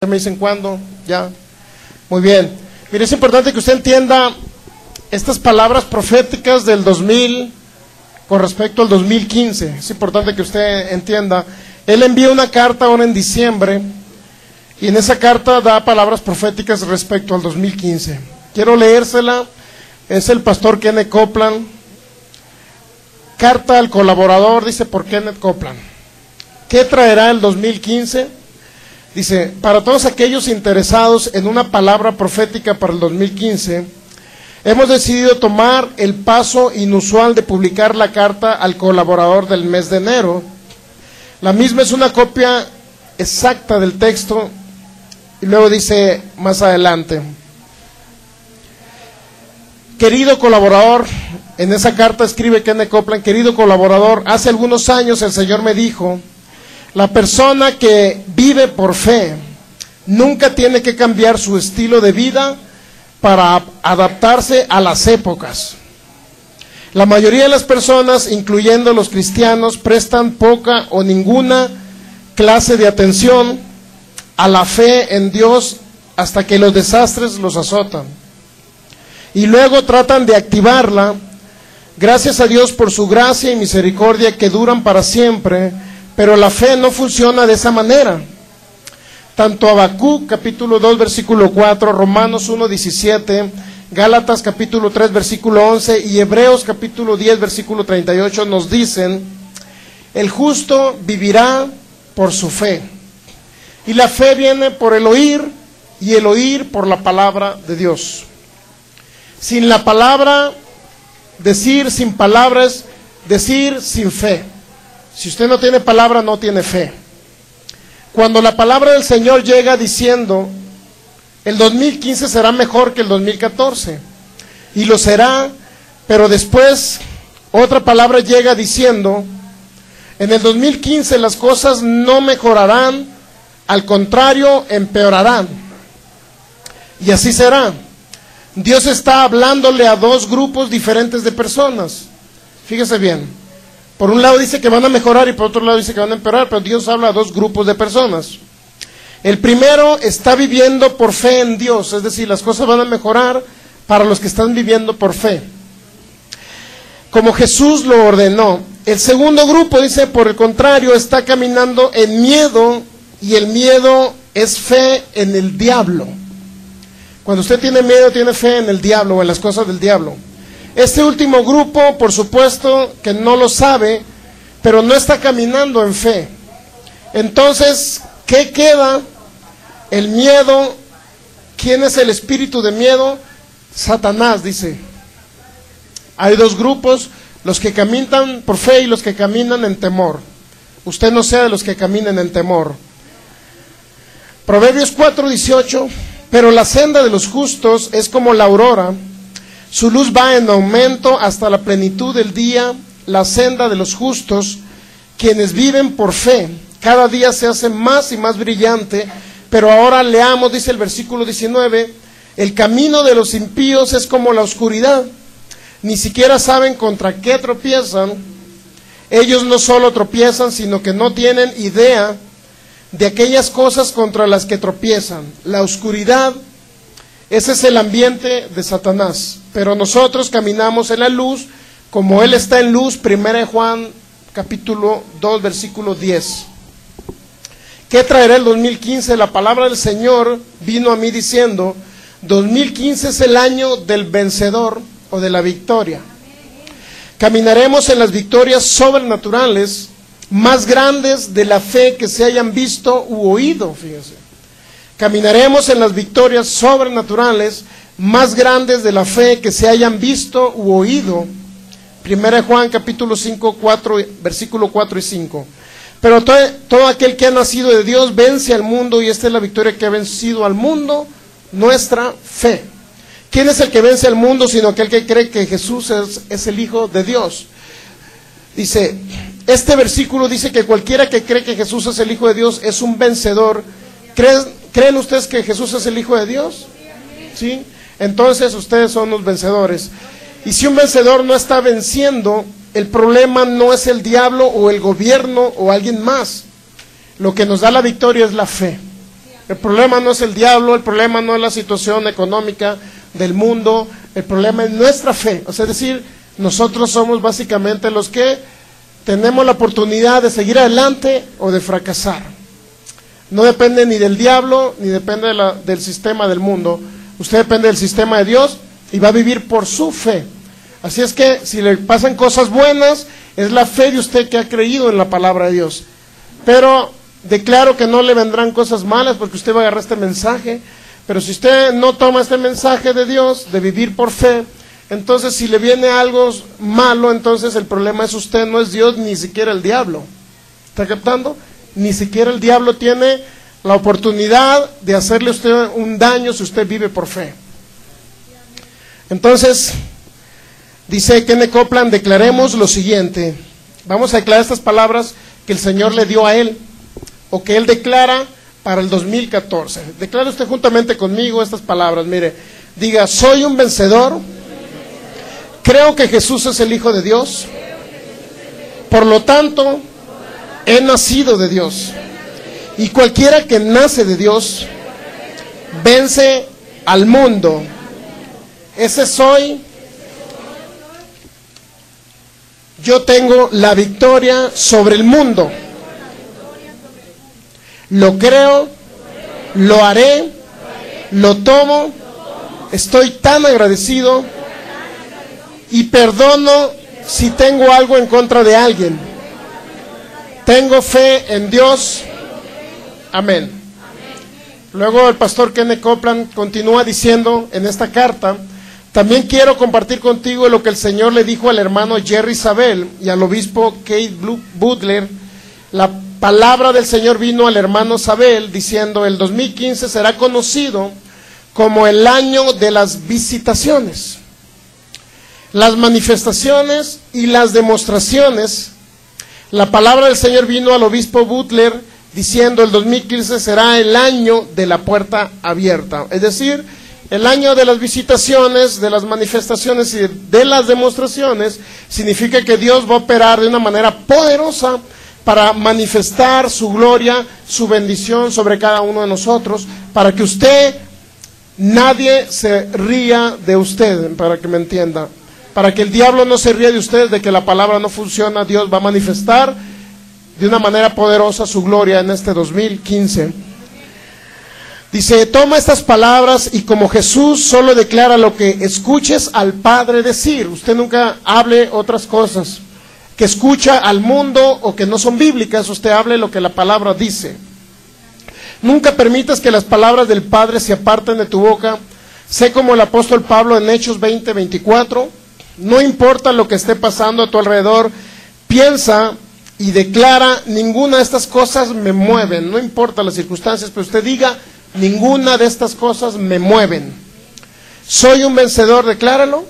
Me dicen cuándo, ya. Muy bien. Mire, es importante que usted entienda estas palabras proféticas del 2000 con respecto al 2015. Es importante que usted entienda. Él envía una carta ahora en diciembre y en esa carta da palabras proféticas respecto al 2015. Quiero leérsela. Es el pastor Kenneth Copeland. Carta al colaborador, dice por Kenneth Copeland. ¿Qué traerá el 2015? Dice, para todos aquellos interesados en una palabra profética para el 2015, hemos decidido tomar el paso inusual de publicar la carta al colaborador del mes de enero. La misma es una copia exacta del texto, y luego dice más adelante, querido colaborador, en esa carta escribe Kenneth Copeland, querido colaborador, hace algunos años el Señor me dijo, la persona que vive por fe nunca tiene que cambiar su estilo de vida para adaptarse a las épocas. La mayoría de las personas, incluyendo los cristianos, prestan poca o ninguna clase de atención a la fe en Dios hasta que los desastres los azotan. Y luego tratan de activarla, gracias a Dios por su gracia y misericordia que duran para siempre. Pero la fe no funciona de esa manera. Tanto Habacuc, capítulo 2, versículo 4, Romanos 1, 17, Gálatas, capítulo 3, versículo 11, y Hebreos, capítulo 10, versículo 38, nos dicen, el justo vivirá por su fe. Y la fe viene por el oír, y el oír por la palabra de Dios. Sin la palabra, decir sin palabras, decir sin fe. Si usted no tiene palabra, no tiene fe. Cuando la palabra del Señor llega diciendo, el 2015 será mejor que el 2014, y lo será, pero después otra palabra llega diciendo, en el 2015 las cosas no mejorarán, al contrario, empeorarán. Y así será. Dios está hablándole a dos grupos diferentes de personas. Fíjese bien. Por un lado dice que van a mejorar y por otro lado dice que van a empeorar, pero Dios habla a dos grupos de personas. El primero está viviendo por fe en Dios, es decir, las cosas van a mejorar para los que están viviendo por fe, como Jesús lo ordenó. El segundo grupo dice, por el contrario, está caminando en miedo, y el miedo es fe en el diablo. Cuando usted tiene miedo, tiene fe en el diablo o en las cosas del diablo. Este último grupo, por supuesto, que no lo sabe, pero no está caminando en fe. Entonces, ¿qué queda? El miedo. ¿Quién es el espíritu de miedo? Satanás, dice. Hay dos grupos, los que caminan por fe y los que caminan en temor. Usted no sea de los que caminen en temor. Proverbios 4:18, pero la senda de los justos es como la aurora, su luz va en aumento hasta la plenitud del día. La senda de los justos, quienes viven por fe, cada día se hace más y más brillante. Pero ahora leamos, dice el versículo 19, el camino de los impíos es como la oscuridad, ni siquiera saben contra qué tropiezan. Ellos no solo tropiezan, sino que no tienen idea de aquellas cosas contra las que tropiezan. La oscuridad, ese es el ambiente de Satanás, pero nosotros caminamos en la luz, como Él está en luz. 1 Juan capítulo 2, versículo 10. ¿Qué traerá el 2015? La palabra del Señor vino a mí diciendo, 2015 es el año del vencedor o de la victoria. Caminaremos en las victorias sobrenaturales más grandes de la fe que se hayan visto u oído, fíjense. Caminaremos en las victorias sobrenaturales más grandes de la fe que se hayan visto u oído. 1 Juan capítulo 5, 4, versículo 4 y 5. Pero todo aquel que ha nacido de Dios vence al mundo, y esta es la victoria que ha vencido al mundo, nuestra fe. ¿Quién es el que vence al mundo sino aquel que cree que Jesús es el Hijo de Dios? Dice, este versículo dice que cualquiera que cree que Jesús es el Hijo de Dios es un vencedor. ¿Creen ustedes que Jesús es el Hijo de Dios? ¿Sí? Entonces ustedes son los vencedores. Y si un vencedor no está venciendo, el problema no es el diablo o el gobierno o alguien más. Lo que nos da la victoria es la fe. El problema no es el diablo, el problema no es la situación económica del mundo, el problema es nuestra fe. O sea, es decir, nosotros somos básicamente los que tenemos la oportunidad de seguir adelante o de fracasar. No depende ni del diablo, ni depende del sistema del mundo. Usted depende del sistema de Dios y va a vivir por su fe. Así es que si le pasan cosas buenas, es la fe de usted que ha creído en la palabra de Dios. Pero declaro que no le vendrán cosas malas porque usted va a agarrar este mensaje. Pero si usted no toma este mensaje de Dios, de vivir por fe, entonces si le viene algo malo, entonces el problema es usted, no es Dios, ni siquiera el diablo. ¿Está captando? Ni siquiera el diablo tiene la oportunidad de hacerle a usted un daño si usted vive por fe. Entonces, dice Kenneth Copeland, declaremos lo siguiente. Vamos a declarar estas palabras que el Señor le dio a él, o que él declara para el 2014. Declare usted juntamente conmigo estas palabras. Mire, diga: soy un vencedor, creo que Jesús es el Hijo de Dios, por lo tanto, he nacido de Dios, y cualquiera que nace de Dios, vence al mundo. Ese soy. Yo tengo la victoria sobre el mundo. Lo creo, lo haré, lo tomo, estoy tan agradecido y perdono si tengo algo en contra de alguien. Tengo fe en Dios. Amén. Luego el pastor Kenneth Copeland continúa diciendo en esta carta: también quiero compartir contigo lo que el Señor le dijo al hermano Jerry Savelle y al obispo Keith Butler. La palabra del Señor vino al hermano Savelle diciendo: el 2015 será conocido como el año de las visitaciones, las manifestaciones y las demostraciones. La palabra del Señor vino al obispo Butler diciendo: el 2015 será el año de la puerta abierta, es decir, el año de las visitaciones, de las manifestaciones y de las demostraciones. Significa que Dios va a operar de una manera poderosa para manifestar su gloria, su bendición sobre cada uno de nosotros, para que usted, nadie se ría de usted, para que me entienda, para que el diablo no se ría de usted, de que la palabra no funciona. Dios va a manifestar de una manera poderosa su gloria en este 2015. Dice: toma estas palabras y como Jesús solo declara lo que escuches al Padre decir. Usted nunca hable otras cosas que escucha al mundo o que no son bíblicas. Usted hable lo que la palabra dice. Nunca permitas que las palabras del Padre se aparten de tu boca. Sé como el apóstol Pablo en Hechos 20:24. No importa lo que esté pasando a tu alrededor, piensa y declara: ninguna de estas cosas me mueven. No importa las circunstancias, pero usted diga: ninguna de estas cosas me mueven. Soy un vencedor, decláralo.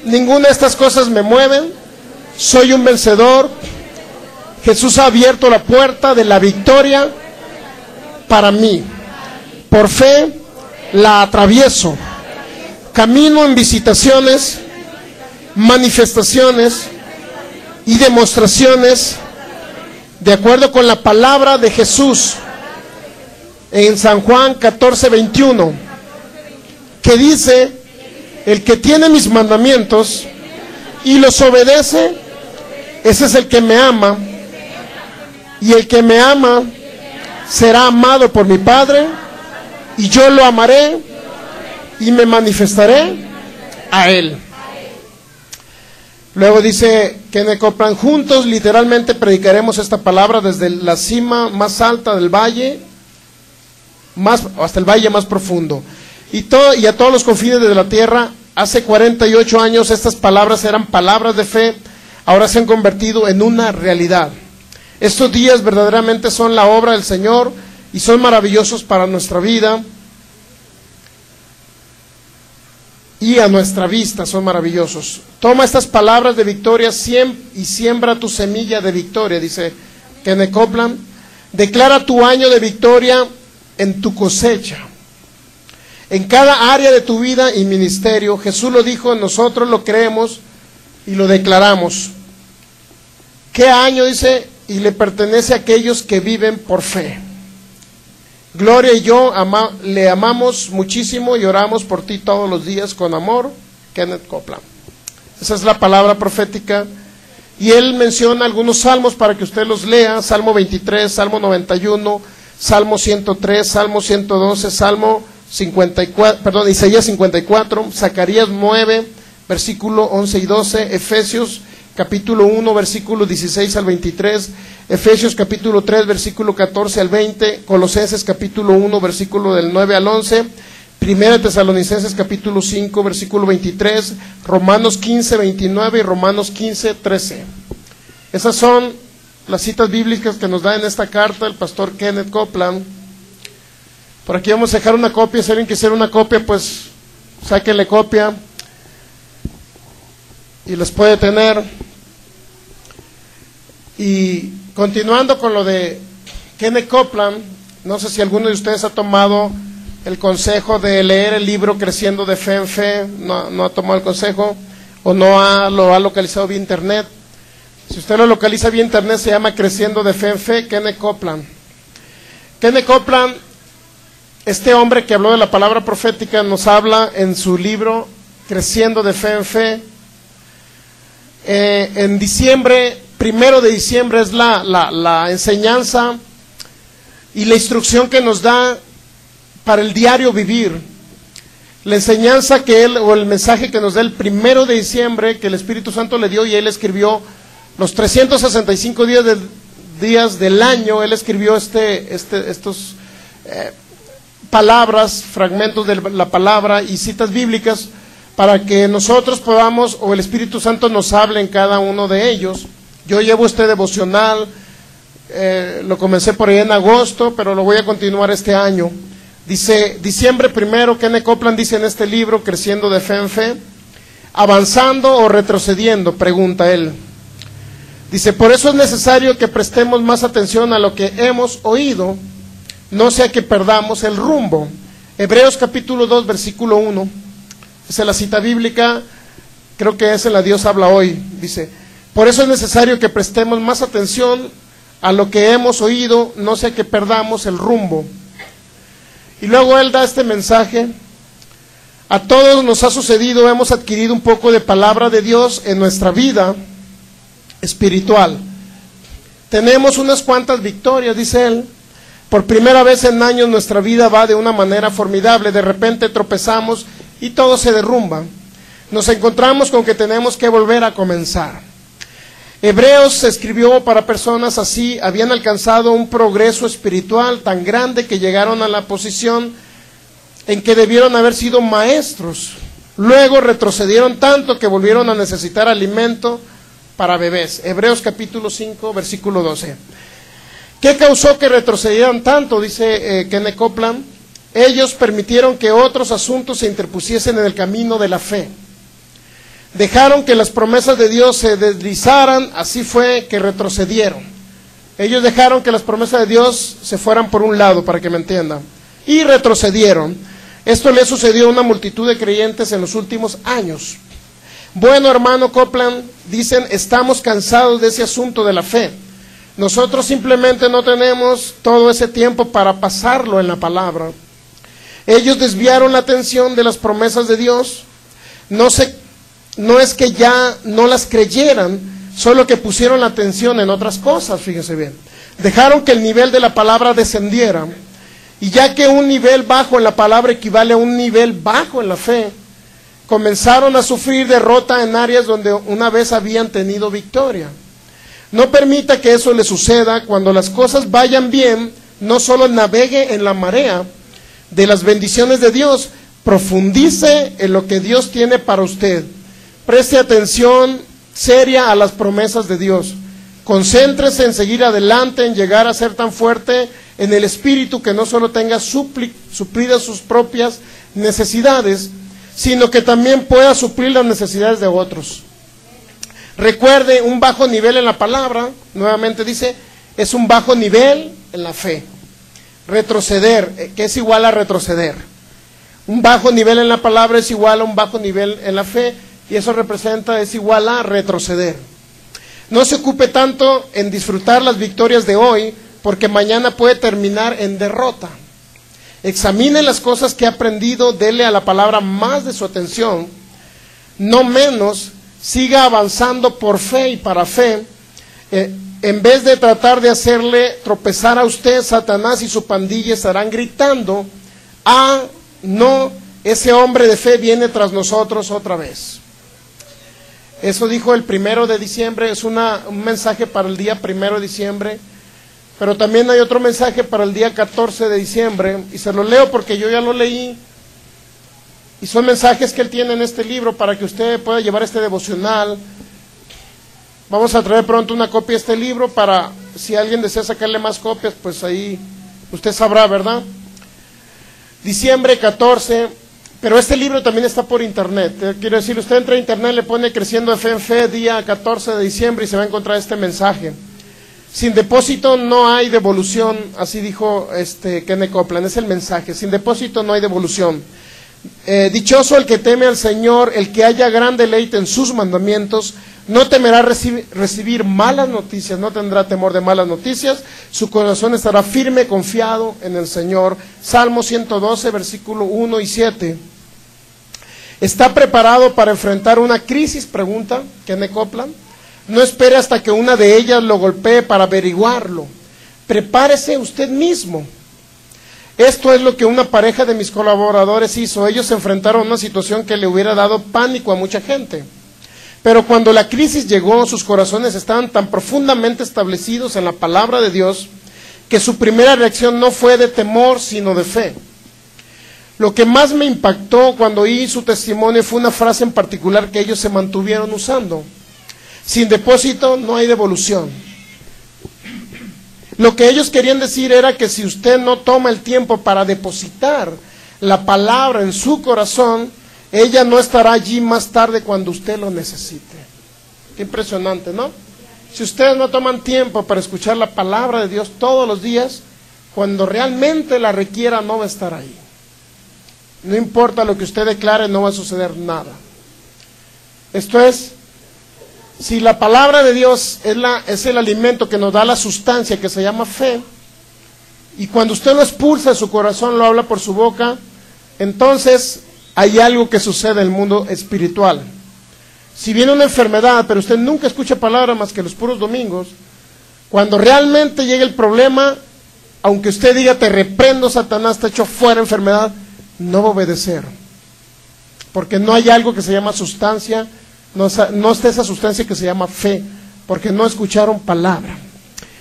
Ninguna de estas cosas me mueven. Soy un vencedor. Jesús ha abierto la puerta de la victoria para mí. Por fe la atravieso. Camino en visitaciones, manifestaciones y demostraciones de acuerdo con la palabra de Jesús en San Juan 14:21, que dice: el que tiene mis mandamientos y los obedece, ese es el que me ama, y el que me ama será amado por mi Padre, y yo lo amaré y me manifestaré a él. Luego dice Kenneth Copeland: juntos literalmente predicaremos esta palabra desde la cima más alta del valle, hasta el valle más profundo, y a todos los confines de la tierra. Hace 48 años estas palabras eran palabras de fe, ahora se han convertido en una realidad. Estos días verdaderamente son la obra del Señor y son maravillosos para nuestra vida y a nuestra vista son maravillosos. Toma estas palabras de victoria y siembra tu semilla de victoria, dice Kenneth Copeland. Declara tu año de victoria en tu cosecha, en cada área de tu vida y ministerio. Jesús lo dijo, nosotros lo creemos y lo declaramos. ¿Qué año? Dice: y le pertenece a aquellos que viven por fe. Gloria y yo le amamos muchísimo y oramos por ti todos los días con amor, Kenneth Copeland. Esa es la palabra profética. Y él menciona algunos salmos para que usted los lea: Salmo 23, Salmo 91, Salmo 103, Salmo 112, Isaías 54, Zacarías 9, versículo 11 y 12, Efesios capítulo 1, versículos 16 al 23, Efesios capítulo 3, versículo 14 al 20, Colosenses capítulo 1, versículo del 9 al 11, Primera Tesalonicenses capítulo 5, versículo 23, Romanos 15, 29 y Romanos 15, 13. Esas son las citas bíblicas que nos da en esta carta el pastor Kenneth Copeland. Por aquí vamos a dejar una copia. Si alguien quisiera una copia, pues sáquenle copia y las puede tener. Y continuando con lo de Kenneth Copeland, no sé si alguno de ustedes ha tomado el consejo de leer el libro Creciendo de Fe en Fe. No ha tomado el consejo o lo ha localizado vía internet. Si usted lo localiza vía internet, se llama Creciendo de Fe en Fe, Kenneth Copeland. Kenneth Copeland, este hombre que habló de la palabra profética, nos habla en su libro Creciendo de Fe en Fe. En diciembre, 1 de diciembre, es la enseñanza y la instrucción que nos da para el diario vivir. La enseñanza o el mensaje que nos da el 1 de diciembre, que el Espíritu Santo le dio, y él escribió los 365 días del año. Él escribió estos palabras, fragmentos de la palabra y citas bíblicas, para que nosotros podamos, o el Espíritu Santo nos hable en cada uno de ellos. Yo llevo este devocional, lo comencé por ahí en agosto, pero lo voy a continuar este año. Dice, diciembre 1, Kenneth Copeland dice en este libro, Creciendo de Fe en Fe: ¿avanzando o retrocediendo?, pregunta él. Dice, por eso es necesario que prestemos más atención a lo que hemos oído, no sea que perdamos el rumbo. Hebreos capítulo 2, versículo 1. Esa es la cita bíblica, creo que es en la Dios habla hoy. Dice, por eso es necesario que prestemos más atención a lo que hemos oído, no sea que perdamos el rumbo. Y luego él da este mensaje: a todos nos ha sucedido, hemos adquirido un poco de palabra de Dios en nuestra vida espiritual. Tenemos unas cuantas victorias, dice él. Por primera vez en años nuestra vida va de una manera formidable. De repente tropezamos y todo se derrumba. Nos encontramos con que tenemos que volver a comenzar. Hebreos se escribió para personas así. Habían alcanzado un progreso espiritual tan grande que llegaron a la posición en que debieron haber sido maestros. Luego retrocedieron tanto que volvieron a necesitar alimento para bebés. Hebreos capítulo 5, versículo 12. ¿Qué causó que retrocedieran tanto? Dice Kenneth Copeland. Ellos permitieron que otros asuntos se interpusiesen en el camino de la fe. Dejaron que las promesas de Dios se deslizaran, así fue que retrocedieron. Ellos dejaron que las promesas de Dios se fueran por un lado, para que me entiendan, y retrocedieron. Esto le sucedió a una multitud de creyentes en los últimos años. Bueno, hermano Copeland, dicen, estamos cansados de ese asunto de la fe. Nosotros simplemente no tenemos todo ese tiempo para pasarlo en la palabra. Ellos desviaron la atención de las promesas de Dios. No es que ya no las creyeran, solo que pusieron la atención en otras cosas, fíjense bien. Dejaron que el nivel de la palabra descendiera. Y ya que un nivel bajo en la palabra equivale a un nivel bajo en la fe, comenzaron a sufrir derrota en áreas donde una vez habían tenido victoria. No permita que eso le suceda. Cuando las cosas vayan bien, no solo navegue en la marea de las bendiciones de Dios, profundice en lo que Dios tiene para usted. Preste atención seria a las promesas de Dios. Concéntrese en seguir adelante, en llegar a ser tan fuerte en el espíritu que no solo tenga suplidas sus propias necesidades, sino que también pueda suplir las necesidades de otros. Recuerde, un bajo nivel en la palabra, nuevamente dice, es un bajo nivel en la fe. Retroceder, que es igual a retroceder. Un bajo nivel en la palabra es igual a un bajo nivel en la fe, y eso representa, es igual a retroceder. No se ocupe tanto en disfrutar las victorias de hoy, porque mañana puede terminar en derrota. examine las cosas que ha aprendido, dele a la palabra más de su atención, no menos, siga avanzando por fe y para fe, en vez de tratar de hacerle tropezar a usted. Satanás y su pandilla estarán gritando: ah, no, ese hombre de fe viene tras nosotros otra vez. Eso dijo el 1 de diciembre, es un mensaje para el día 1 de diciembre, pero también hay otro mensaje para el día 14 de diciembre, y se lo leo porque yo ya lo leí, y son mensajes que él tiene en este libro para que usted pueda llevar este devocional. Vamos a traer pronto una copia de este libro para, si alguien desea sacarle más copias, pues ahí usted sabrá, ¿verdad? Diciembre 14... Pero este libro también está por internet. Quiero decir, usted entra a internet, le pone Creciendo de Fe en Fe, día 14 de diciembre, y se va a encontrar este mensaje. Sin depósito no hay devolución, así dijo Kenneth Copeland, es el mensaje. Sin depósito no hay devolución. Dichoso el que teme al Señor, el que haya gran deleite en sus mandamientos, no temerá recibir malas noticias, no tendrá temor de malas noticias, su corazón estará firme, confiado en el Señor. Salmo 112, versículo 1 y 7. ¿Está preparado para enfrentar una crisis? Pregunta Kenneth Copeland. No espere hasta que una de ellas lo golpee para averiguarlo. Prepárese usted mismo. Esto es lo que una pareja de mis colaboradores hizo. Ellos se enfrentaron a una situación que le hubiera dado pánico a mucha gente. Pero cuando la crisis llegó, sus corazones estaban tan profundamente establecidos en la palabra de Dios que su primera reacción no fue de temor, sino de fe. Lo que más me impactó cuando oí su testimonio fue una frase en particular que ellos se mantuvieron usando: sin depósito no hay devolución. Lo que ellos querían decir era que si usted no toma el tiempo para depositar la palabra en su corazón, ella no estará allí más tarde cuando usted lo necesite. Qué impresionante, ¿no? Si ustedes no toman tiempo para escuchar la palabra de Dios todos los días, cuando realmente la requiera no va a estar ahí. No importa lo que usted declare, no va a suceder nada. Esto es, si la palabra de Dios es el alimento que nos da la sustancia que se llama fe, y cuando usted lo expulsa de su corazón, lo habla por su boca, entonces hay algo que sucede en el mundo espiritual. Si viene una enfermedad, pero usted nunca escucha palabra más que los puros domingos, cuando realmente llegue el problema, aunque usted diga: te reprendo, Satanás, te echo fuera, enfermedad, no va a obedecer, porque no hay algo que se llama sustancia, no está esa sustancia que se llama fe, porque no escucharon palabra.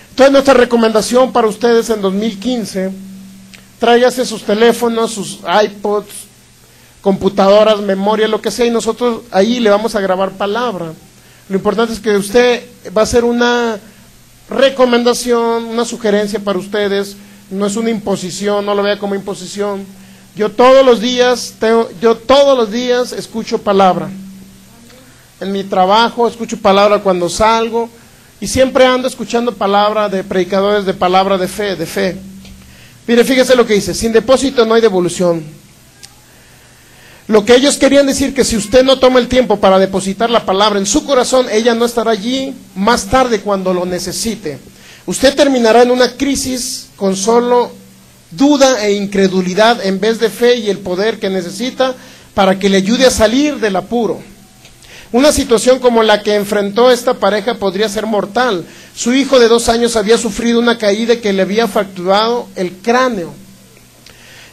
Entonces nuestra recomendación para ustedes en 2015, tráigase sus teléfonos, sus iPods, computadoras, memoria, lo que sea, y nosotros ahí le vamos a grabar palabra. Lo importante es que usted va a hacer una recomendación, una sugerencia para ustedes, no es una imposición, no lo vea como imposición. Yo todos los días escucho palabra. En mi trabajo escucho palabra cuando salgo, y siempre ando escuchando palabra de predicadores de palabra de fe. Mire, fíjese lo que dice: sin depósito no hay devolución. Lo que ellos querían decir, que si usted no toma el tiempo para depositar la palabra en su corazón, ella no estará allí más tarde cuando lo necesite. Usted terminará en una crisis con solo duda e incredulidad en vez de fe y el poder que necesita para que le ayude a salir del apuro. Una situación como la que enfrentó esta pareja podría ser mortal. Su hijo de 2 años había sufrido una caída que le había fracturado el cráneo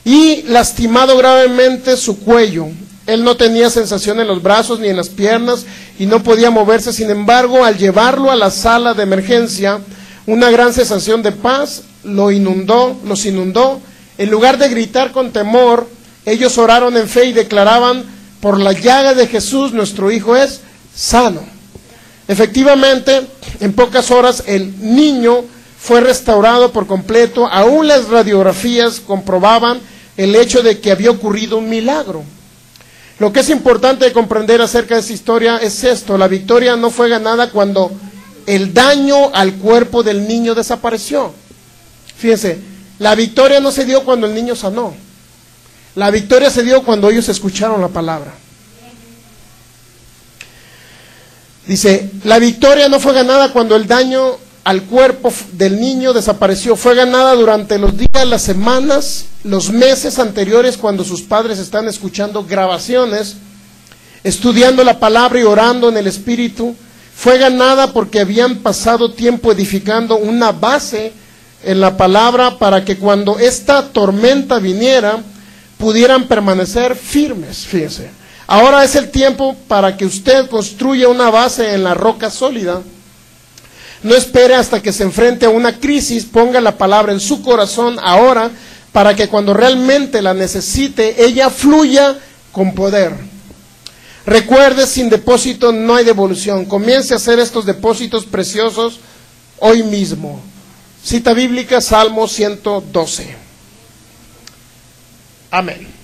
y lastimado gravemente su cuello. Él no tenía sensación en los brazos ni en las piernas y no podía moverse. Sin embargo, al llevarlo a la sala de emergencia, una gran sensación de paz los inundó. En lugar de gritar con temor, ellos oraron en fe y declaraban: por la llaga de Jesús nuestro hijo es sano. Efectivamente, en pocas horas el niño fue restaurado por completo. Aún las radiografías comprobaban el hecho de que había ocurrido un milagro. Lo que es importante de comprender acerca de esta historia es esto: la victoria no fue ganada cuando el daño al cuerpo del niño desapareció. Fíjense, la victoria no se dio cuando el niño sanó. La victoria se dio cuando ellos escucharon la palabra. Dice, la victoria no fue ganada cuando el daño al cuerpo del niño desapareció. Fue ganada durante los días, las semanas, los meses anteriores, cuando sus padres están escuchando grabaciones, estudiando la palabra y orando en el Espíritu. Fue ganada porque habían pasado tiempo edificando una base en la palabra para que cuando esta tormenta viniera, pudieran permanecer firmes. Fíjense, ahora es el tiempo para que usted construya una base en la roca sólida. No espere hasta que se enfrente a una crisis, ponga la palabra en su corazón ahora, para que cuando realmente la necesite, ella fluya con poder. Recuerde, sin depósito no hay devolución. Comience a hacer estos depósitos preciosos hoy mismo. Cita bíblica, Salmo 112. Amén.